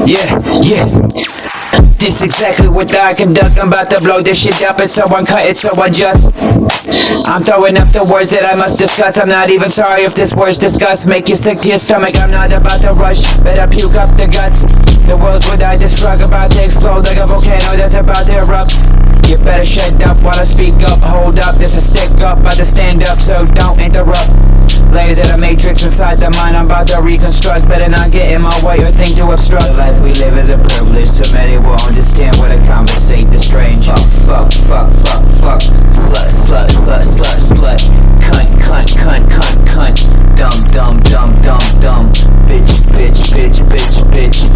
Yeah. This exactly what I conduct. I'm about to blow this shit up. It's so uncut, it's so unjust. I'm throwing up the words that I must discuss. I'm not even sorry if this word's disgust. Make you sick to your stomach, I'm not about to rush. Better puke up the guts. The world's what I destruct, about to explode like a volcano that's about to erupt. You better shut up while I speak up. Hold up, this a stick up, about to stand up, so don't interrupt. Layers of the matrix inside the mind, I'm about to reconstruct. Better not get in my way or think to obstruct. The life we live is a privilege, so many will understand when I conversate the strange. Fuck, slut, cunt, dumb, bitch,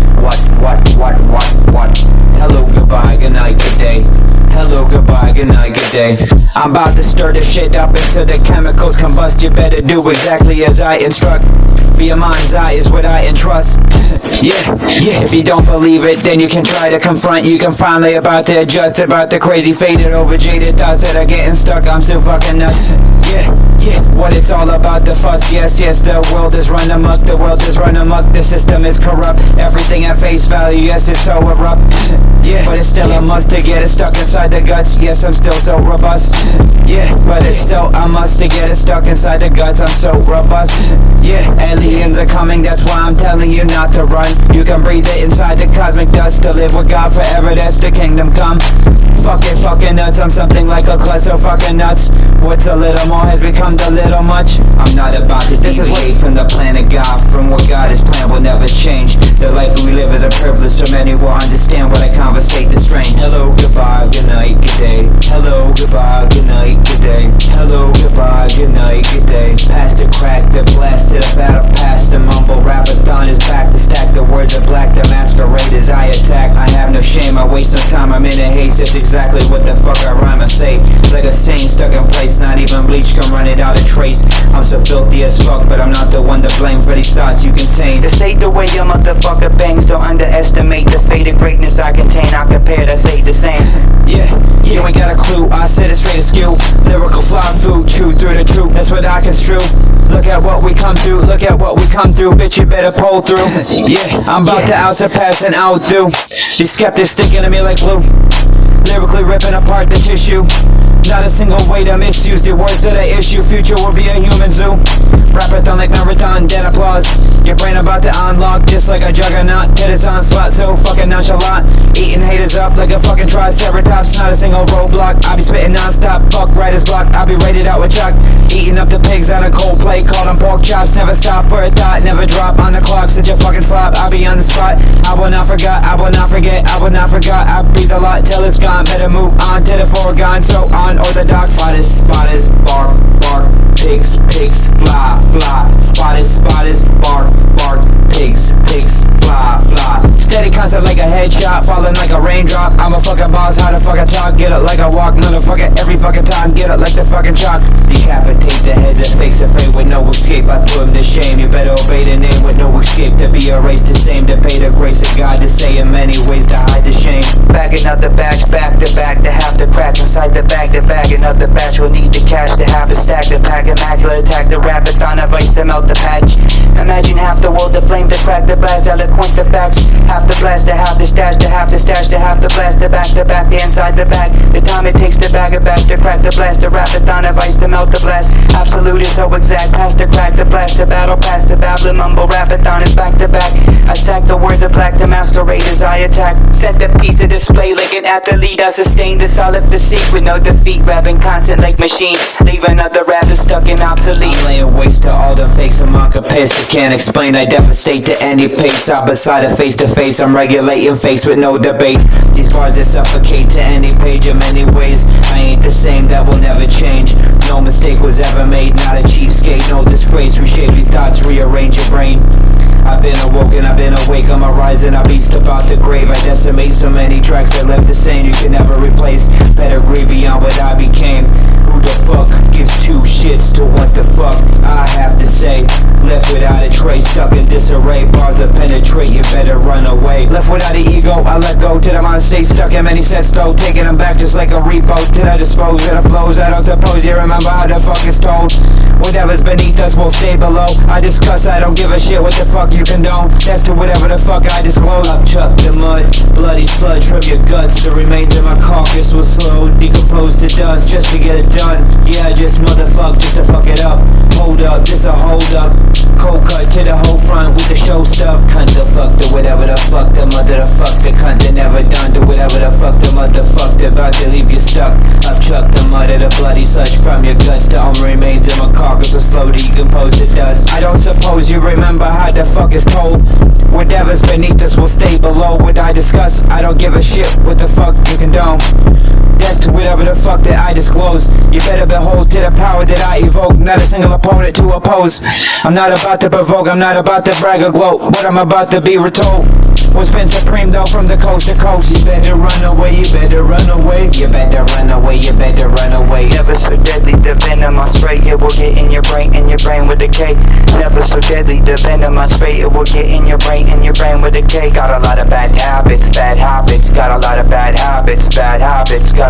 what, hello, goodbye, good night, good day. Hello, goodbye, good night, good day. I'm about to stir this shit up until the chemicals combust. You better do exactly as I instruct. For your mind's eye is what I entrust. Yeah. If you don't believe it, then you can try to confront. You can finally about to adjust about the crazy faded over jaded thoughts that are getting stuck. I'm so fucking nuts. Yeah. What it's all about, the fuss. Yes, the world is run amok. The world is run amok. The system is corrupt. Everything at face value, yes, it's so abrupt. But it's still a must to get it stuck inside the guts. Yes, I'm still so robust. But it's still a must to get it stuck inside the guts. I'm so robust. Aliens are coming, that's why I'm telling you not to run. You can breathe it inside the cosmic dust. To live with God forever, that's the kingdom come. Fucking nuts, I'm something like a klutz, so fucking nuts. What's a little more has become the little much. I'm not about to deviate from the plan of God. From what God has planned will never change. The life we live is a privilege, so many will understand when I conversate the strange. Hello, goodbye, good night, good day. Hello, goodbye, good night, good day. Hello, goodbye, good night, good day. Past the crack, the blast to the battle pass. The mumble rapathon is back to stack. The words are black, the masquerade as I attack. I have no shame, I waste no time, I'm in a haste. It's exactly what the fuck I rhyme and say. Like a saint stuck in place, not even bleach can run it out of trace. I'm so filthy as fuck, but I'm not the one to blame for these thoughts you contain. This ain't the way your motherfucker bangs. Don't underestimate the fate of greatness I contain. I compare to say the same. You ain't got a clue, I said it straight askew. Lyrical fly food, true through the truth, that's what I construe. Look at what we come through, bitch, you better pull through. I'm about to outsurpass and outdo these skeptics sticking to me like glue. Lyrically ripping apart the tissue. Not a single way to misuse the words that I issue. Future will be a human zoo. Rapathon like marathon, then applause. Your brain about to unlock, just like a juggernaut. Hit its onslaught, so fucking nonchalant. Eating haters up like a fucking triceratops. Not a single roadblock, I be spitting non-stop. Fuck writer's block, I be rated out with chalk. Eating up the pigs on a cold plate, call them pork chops. Never stop for a thought, never drop on the clock. Such a fucking slop, I be on the spot. I will not forget, I will not forget. I breathe a lot till it's gone. Better move on to the foregone, so unorthodox. Spotters, bark, pigs, fly. Spotters, bark, pigs, fly. Steady concept like a headshot, falling like a raindrop. I'm a fucking boss, how the fuck I talk? Get up like I walk, motherfucker, every fucking time. Get up like the fucking chalk. Decapitate the heads of fakes afraid with no escape. I put them to shame, you better obey the name with no escape. To be erased the same, to pay the grace of God. To say in many ways to hide the shame. Bagging out the batch, back to back. To have the crack inside the bag. The bag another batch will need the cash. To have a stack, the pack, immaculate attack. The rapathon of ice to melt the patch. Imagine half the world, the flame to crack the blast. Eloquent the facts, half the blast. To have the stash, to have the stash. To have the blast, the back, the inside the bag. The time it takes to bag it back. To crack the blast, the rapathon of ice to melt the blast. Absolute is so exact, past the crack, the blast, the battle, past the babbling mumble. Rapathon is back to back. I stack the words of black, the masquerade as I attack. Set the piece to display like an athlete. I sustain the solid physique with no defeat. Rapping constant like machine, leaving other rappers stuck and obsolete. I'm laying waste to all the fakes. I'm on pace that can't explain. I devastate to any pace. I'm beside a face to face. I'm regulating fakes with no debate. These bars that suffocate to any page in many ways. I ain't the same, that will never change. No mistake was ever made, not a cheapskate. No disgrace, reshape your thoughts, rearrange your brain. I've been awoken, I've been awake, I'm a rising, I beast about the grave. I decimate so many tracks I left the same. You can never replace pedigree beyond what I became. Who the fuck gives two shits to what the fuck I have to say? Left without a trace, stuck in disarray. Bars that penetrate, you better run away. Left without an ego, I let go till I'm on stage. Stuck in many sets though, taking them back just like a repo. Till I dispose of the flows, I don't suppose you remember how the fuck it's told. Whatever's beneath us will stay below. I discuss, I don't give a shit what the fuck you condone. That's to whatever the fuck I disclose. Up chuck the mud, bloody sludge from your guts. The remains of my carcass will slow decompose to dust just to get it done. Yeah, just motherfuck, just to fuck it up. Hold up, this a hold up. Cold cut to the whole front with the show stuff. Cunt the fuck to whatever the fuck the mother the fuck the cunt that never done to whatever the fuck the motherfuck they're about to leave you stuck. Up chuck the mud of the bloody sludge from your guts. The only remains of my carcass will slow decompose to dust. I don't suppose you remember how the fuck is told. Whatever's beneath us will stay below. What I discuss, I don't give a shit what the fuck you condone. That's to whatever the fuck that I disclose. You better behold to the power that I evoke. Not a single opponent to oppose. I'm not about to provoke, I'm not about to brag or gloat. What I'm about to be retold what's been supreme though from the coast to coast. You better run away, you better run away. You better run away, you better run away. Never so deadly, the venom I spray, it will get in your brain with a K. Never so deadly, the venom I spray, it will get in your brain with a K. Got a lot of bad habits, got a lot of bad habits, got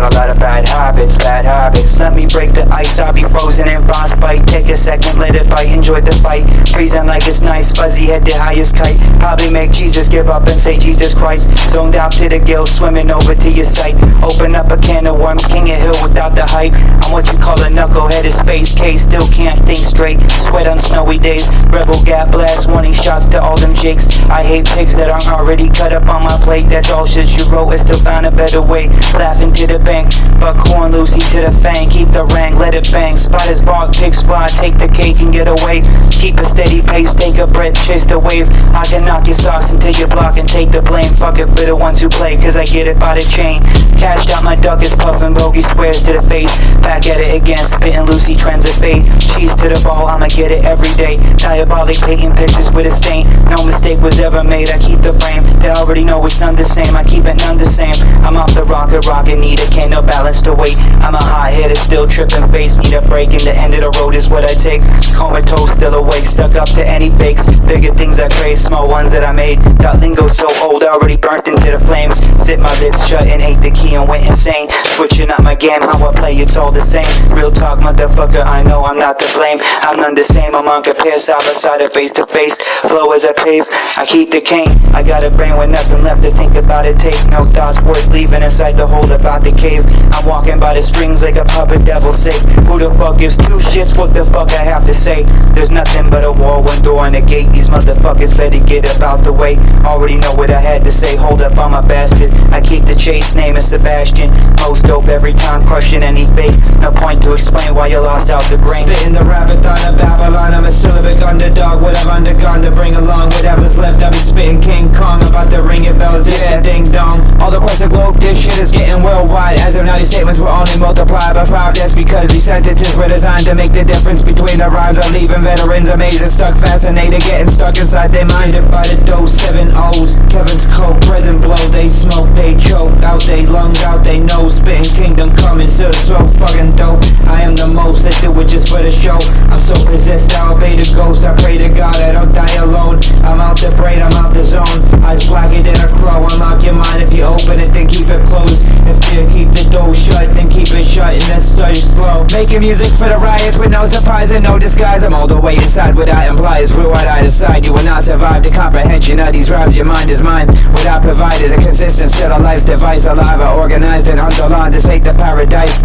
a lot of bad habits. Let me break the ice, I'll be frozen in frostbite. Take a second, let it bite, enjoy the fight. Freezing like it's nice, fuzzy head the highest kite. Probably make Jesus give up and say Jesus Christ. Zoned out to the gills, swimming over to your sight. Open up a can of worms, king of hill without the hype. I'm what you call a knucklehead, a space case. Still can't think straight, sweat on snowy days. Rebel gap blast, warning shots to all them jakes. I hate pigs that aren't already cut up on my plate. That's all shit you wrote, I still found a better way. Laughing to the bank, buckhorn Lucy to the fang. Keep the rank, let it bang. Spiders bark, pigs fly, take the cake and get away. Keep a steady pace, take a breath, chase the wave. I can knock your socks until you block and take the blame. Fuck it for the ones who play, cause I get it by the chain. Cashed out my duck is puffin', bogey squares to the face. Back at it again, spittin' Lucy trends of fate. Cheese to the ball, I'ma get it every day. Diabolic painting pictures with a stain. No mistake was ever made, I keep the frame. They already know it's none the same, I keep it none the same. I'm off the rocket, need a cane, no balance to weight. I'm a hot hitter, still tripping face. Need a break, and the end of the road is what I take. Comatose, still awake, stuck up to any fakes. Bigger things I crave, small ones that I made. Got lingo so old, already burnt into the flames. Zip my lips shut and ate the key and went insane. Switching up my game, how I play, it's all the same. Real talk, motherfucker, I know I'm not to blame. I'm none the same, I'm on compare, side by side or face to face. Flow as I pave, I keep the cane. I got a brain with nothing left to think about it. Take no thoughts worth leaving inside the hole about the cave. I'm walking by the strings like a puppet, devil sick. Who the fuck gives two shits? What the fuck I have to say? There's nothing but a wall, one door and a gate. These motherfuckers better get up out the way. Already know what I had to say, hold up, I'm a bastard. I keep the chase, name is Sebastian. Most dope every time, crushing any fake. No point to explain why you lost out the brain. Spitting the Rapathon of Babylon, I'm a syllabic underdog. What I've undergone to bring along whatever's left. I'll be spitting King Kong, about to ring your bells, it's a ding dong. All across the globe, this shit is getting worldwide. As of now, these statements will only multiply by 5. That's because these sentences were designed to make the difference between the rhymes. I'm leaving veterans amazing, stuck, fascinated, getting stuck inside their mind. By the dose, 7 O's. Kevin's coke, breath and blow. They smoke, they choke, out they lung, out they nose. Spitting kingdom coming, still so fucking dope. I am the most, I do it just for the show. I'm so possessed, I obey the ghost. I pray to God I don't die alone. I'm out the brain, I'm out the zone. Eyes blacker than a crow. Unlock your mind, if you open it, then keep it closed. If you keep the door shut, then keep it shut and then study slow. Making music for the riots with no surprise and no disguise. I'm all the way inside, what I imply is real, what I decide. You will not survive the comprehension of these rhymes. Your mind is mine. What I provide is a consistent set of life's device. Alive, I organized and underlined. This ain't the paradise.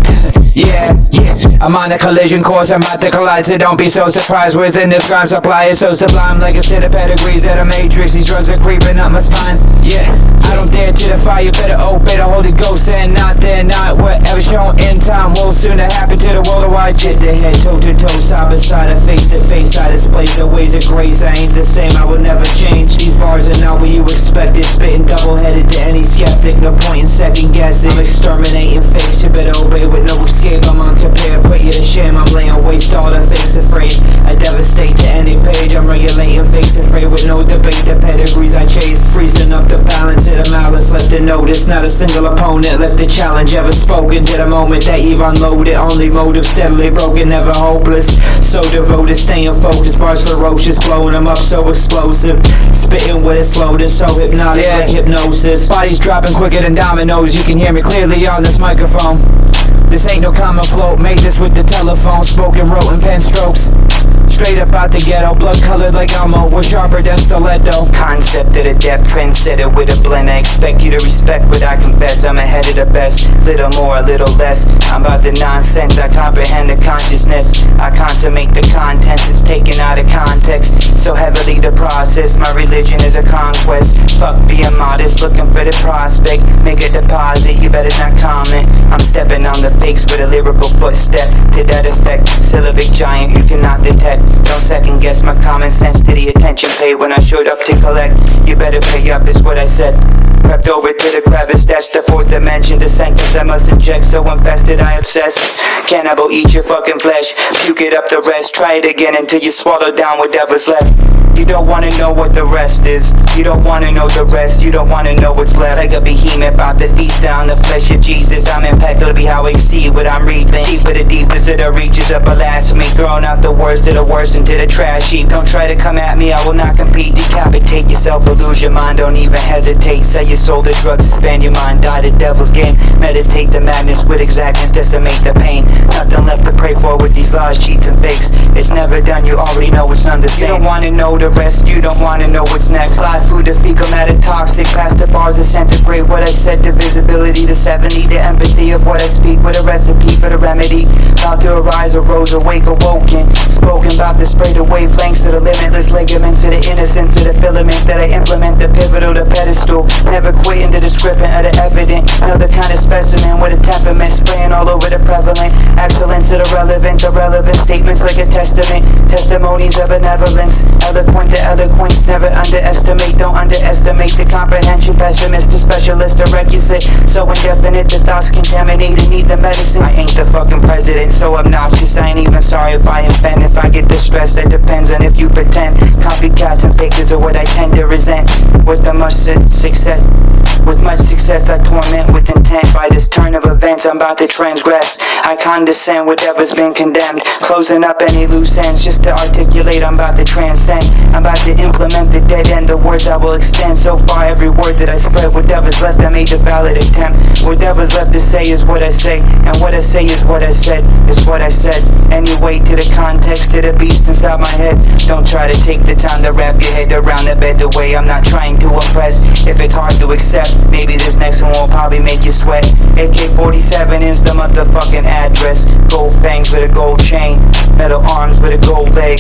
Yeah, I'm on a collision course, I'm about to collide. So don't be so surprised within this crime supply. It's so sublime, like it's to the pedigrees of the matrix. These drugs are creeping up my spine. Yeah, I don't dare to defy. You better obey the Holy Ghost and not there, not whatever shown in time will soon happen to the worldwide. Jet to head, toe to toe, side by side, and face to face. I display the ways of grace. I ain't the same, I will never change. These bars are not what you expected. Spitting double-headed to any skeptic. No point in second guessing. I'm exterminating fakes. You better obey with no escape. I'm uncompared, put you to shame. I'm laying waste all the fakes afraid. I devastate to any page. I'm regulating fakes afraid with no debate. The pedigrees I chase, freezing up the balance of the malice. Left to notice, not a single opponent left the challenge ever spoken. To the moment that you've unloaded, only motive steadily broken, never hopeless. So devoted, staying focused, bars ferocious, blowing them up so explosive. Spitting with a slowness, so hypnotic like hypnosis. Bodies dropping quicker than dominoes. You can hear me clearly on this microphone. This ain't no common float, made this with the telephone, spoken, wrote in pen strokes. Straight up out the ghetto, blood colored like Elmo, was sharper than stiletto. Concept of the depth, trendsetter with a blend. I expect you to respect what I confess. I'm ahead of the best, little more, a little less. I'm about the nonsense, I comprehend the consciousness. I consummate the contents, it's taken out of context. So heavily the process, my religion is a conquest. Fuck being modest, looking for the prospect. Make a deposit, you better not comment. I'm stepping on the fakes with a lyrical footstep. To that effect, syllabic giant you cannot detect. Don't second guess my common sense to the attention paid when I showed up to collect. You better pay up is what I said. Crept over to the crevice, that's the fourth dimension. The sentence I must inject, so infested I obsess. Cannibal, eat your fucking flesh, puke it up the rest. Try it again until you swallow down whatever's left. You don't wanna know what the rest is. You don't wanna know the rest. You don't wanna know what's left. Like a behemoth about to feast on the flesh of Jesus. I'm impeccably how I exceed what I'm reaping. Deeper the deepest of the reaches of blasphemy. Throwing out the worst of the worst into the trash heap. Don't try to come at me, I will not compete. Decapitate yourself or lose your mind. Don't even hesitate. Sell your soul to drugs, expand your mind. Die the devil's game. Meditate the madness with exactness. Decimate the pain. Nothing left to pray for with these lies, cheats, and fakes. It's never done, you already know it's none the same. You don't wanna know the rest, you don't wanna know what's next. Live food to fecal matter toxic, past the bars of centigrade. What I said, the visibility, the 70, the empathy of what I speak, with a recipe for the remedy. About to arise, arose, awake, awoken. Spoken about to spray the wavelengths to the limitless ligaments, to the innocence of the filament that I implement, the pivotal, the pedestal. Never quitting the description of the evident. Another kind of specimen with a temperament, spraying all over the prevalent. Excellence of the relevant statements like a testament. Testimonies of benevolence, eloquent to eloquence. Never underestimate, don't underestimate the comprehension. Pessimist, the specialist, the requisite. So indefinite, the thoughts contaminated, need the medicine. I ain't the fucking president, so obnoxious. I ain't even sorry if I offend. If I get distressed, that depends on if you pretend. Copycats and fakers are what I tend to resent. With much success, I torment with intent. By this turn of events, I'm about to transgress. I condescend whatever's been condemned. Closing up any loose ends just to articulate. I'm about to transcend. I'm about to implement the dead end. The words I will extend so far. Every word that I spread, whatever's left, I made a valid attempt. Whatever's left to say is what I say, and what I say is what I said. Is what I said. Anyway, to the context, to the beast inside my head. Don't try to take the time to wrap your head around the bed the way I'm not trying to impress. If it's hard to accept, maybe this next one will probably make you sweat. AK-47 is the motherfucking address. Gold fangs with a gold chain, metal arms with a gold leg.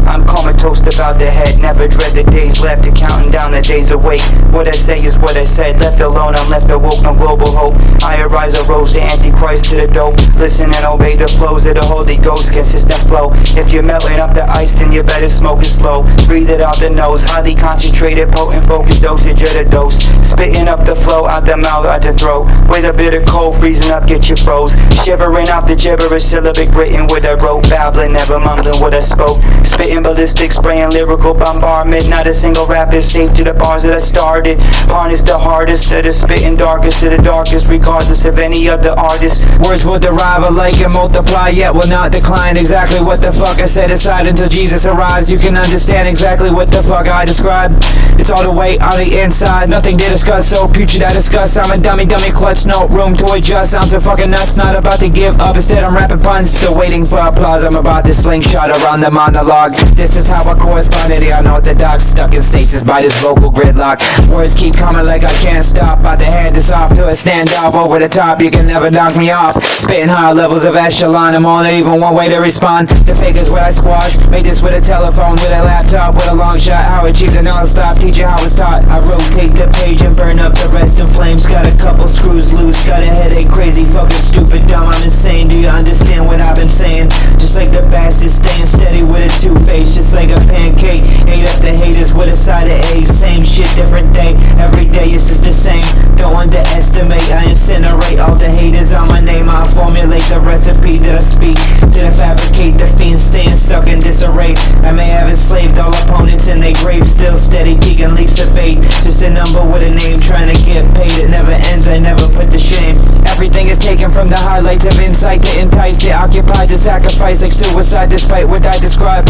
I'm comatose about the head, never dread the days left, to counting down the days awake. What I say is what I said, left alone, I'm left awoke, no global hope. I arise, arose, the Antichrist to the dope. Listen and obey the flows of the Holy Ghost, consistent flow. If you're melting up the ice, then you better smoke it slow. Breathe it out the nose, highly concentrated, potent, focused dosage of the dose. Spitting up the flow, out the mouth, out the throat. With a bit of cold, freezing up, get you froze. Shivering out the gibberish, syllabic written what I wrote. Babbling, never mumbling what I spoke. Spitting ballistic, spraying lyrical bombardment. Not a single rap is safe to the bars that I started. Harness the hardest to the spitting darkest to the darkest, regardless of any other artist. Words will derive alike and multiply, yet will not decline. Exactly what the fuck I set aside until Jesus arrives. You can understand exactly what the fuck I describe. It's all the way on the inside, nothing to discuss, so putrid I discuss. I'm a dummy clutch, no room to adjust. I'm so fucking nuts, not about to give up. Instead I'm rapping puns, still waiting for applause. I'm about to slingshot around the monologue. This is how I corresponded, the unorthodox. Stuck in stasis by this vocal gridlock. Words keep coming like I can't stop. About to hand this off to a standoff. Over the top, you can never knock me off. Spitting high levels of echelon, I'm only even one way to respond. The fake is what I squash. Made this with a telephone, with a laptop, with a long shot. How I achieve the non-stop, teach you how it's taught. I rotate the page and burn up the rest in flames. Got a couple screws loose, got a headache, crazy, fucking stupid, dumb, I'm insane. Do you understand what I've been saying? Just like the bastard staying steady with a two-face, just like a pancake. Ate up the haters with a side of eggs. Same shit, different day. Every day it's just the same. Don't underestimate, I incinerate all the haters on my name. I formulate the recipe that I speak. To fabricate the fiends, staying stuck in disarray. I may have enslaved all opponents in their graves. Still steady, taking leaps of faith. Just a number with a name, trying to get paid. It never ends, I never put to shame. Everything is taken from the highlights of insight to entice, to occupy, to sacrifice like suicide, despite what I describe.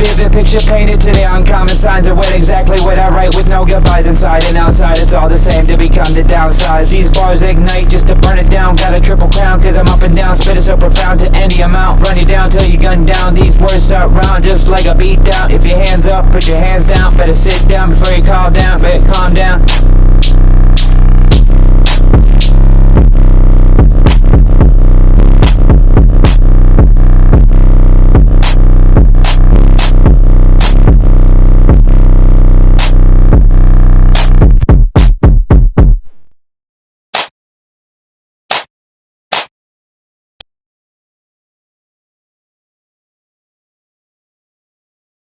Vivid a picture painted today. Uncommon signs of what exactly what I write, with no goodbyes inside and outside. It's all the same to become the downsize. These bars ignite just to burn it down. Got a triple crown cause I'm up and down. Spit it so profound to any amount. Run you down till you gun down. These words surround just like a beat down. If your hands up, put your hands down. Better sit down before you call down. Better calm down.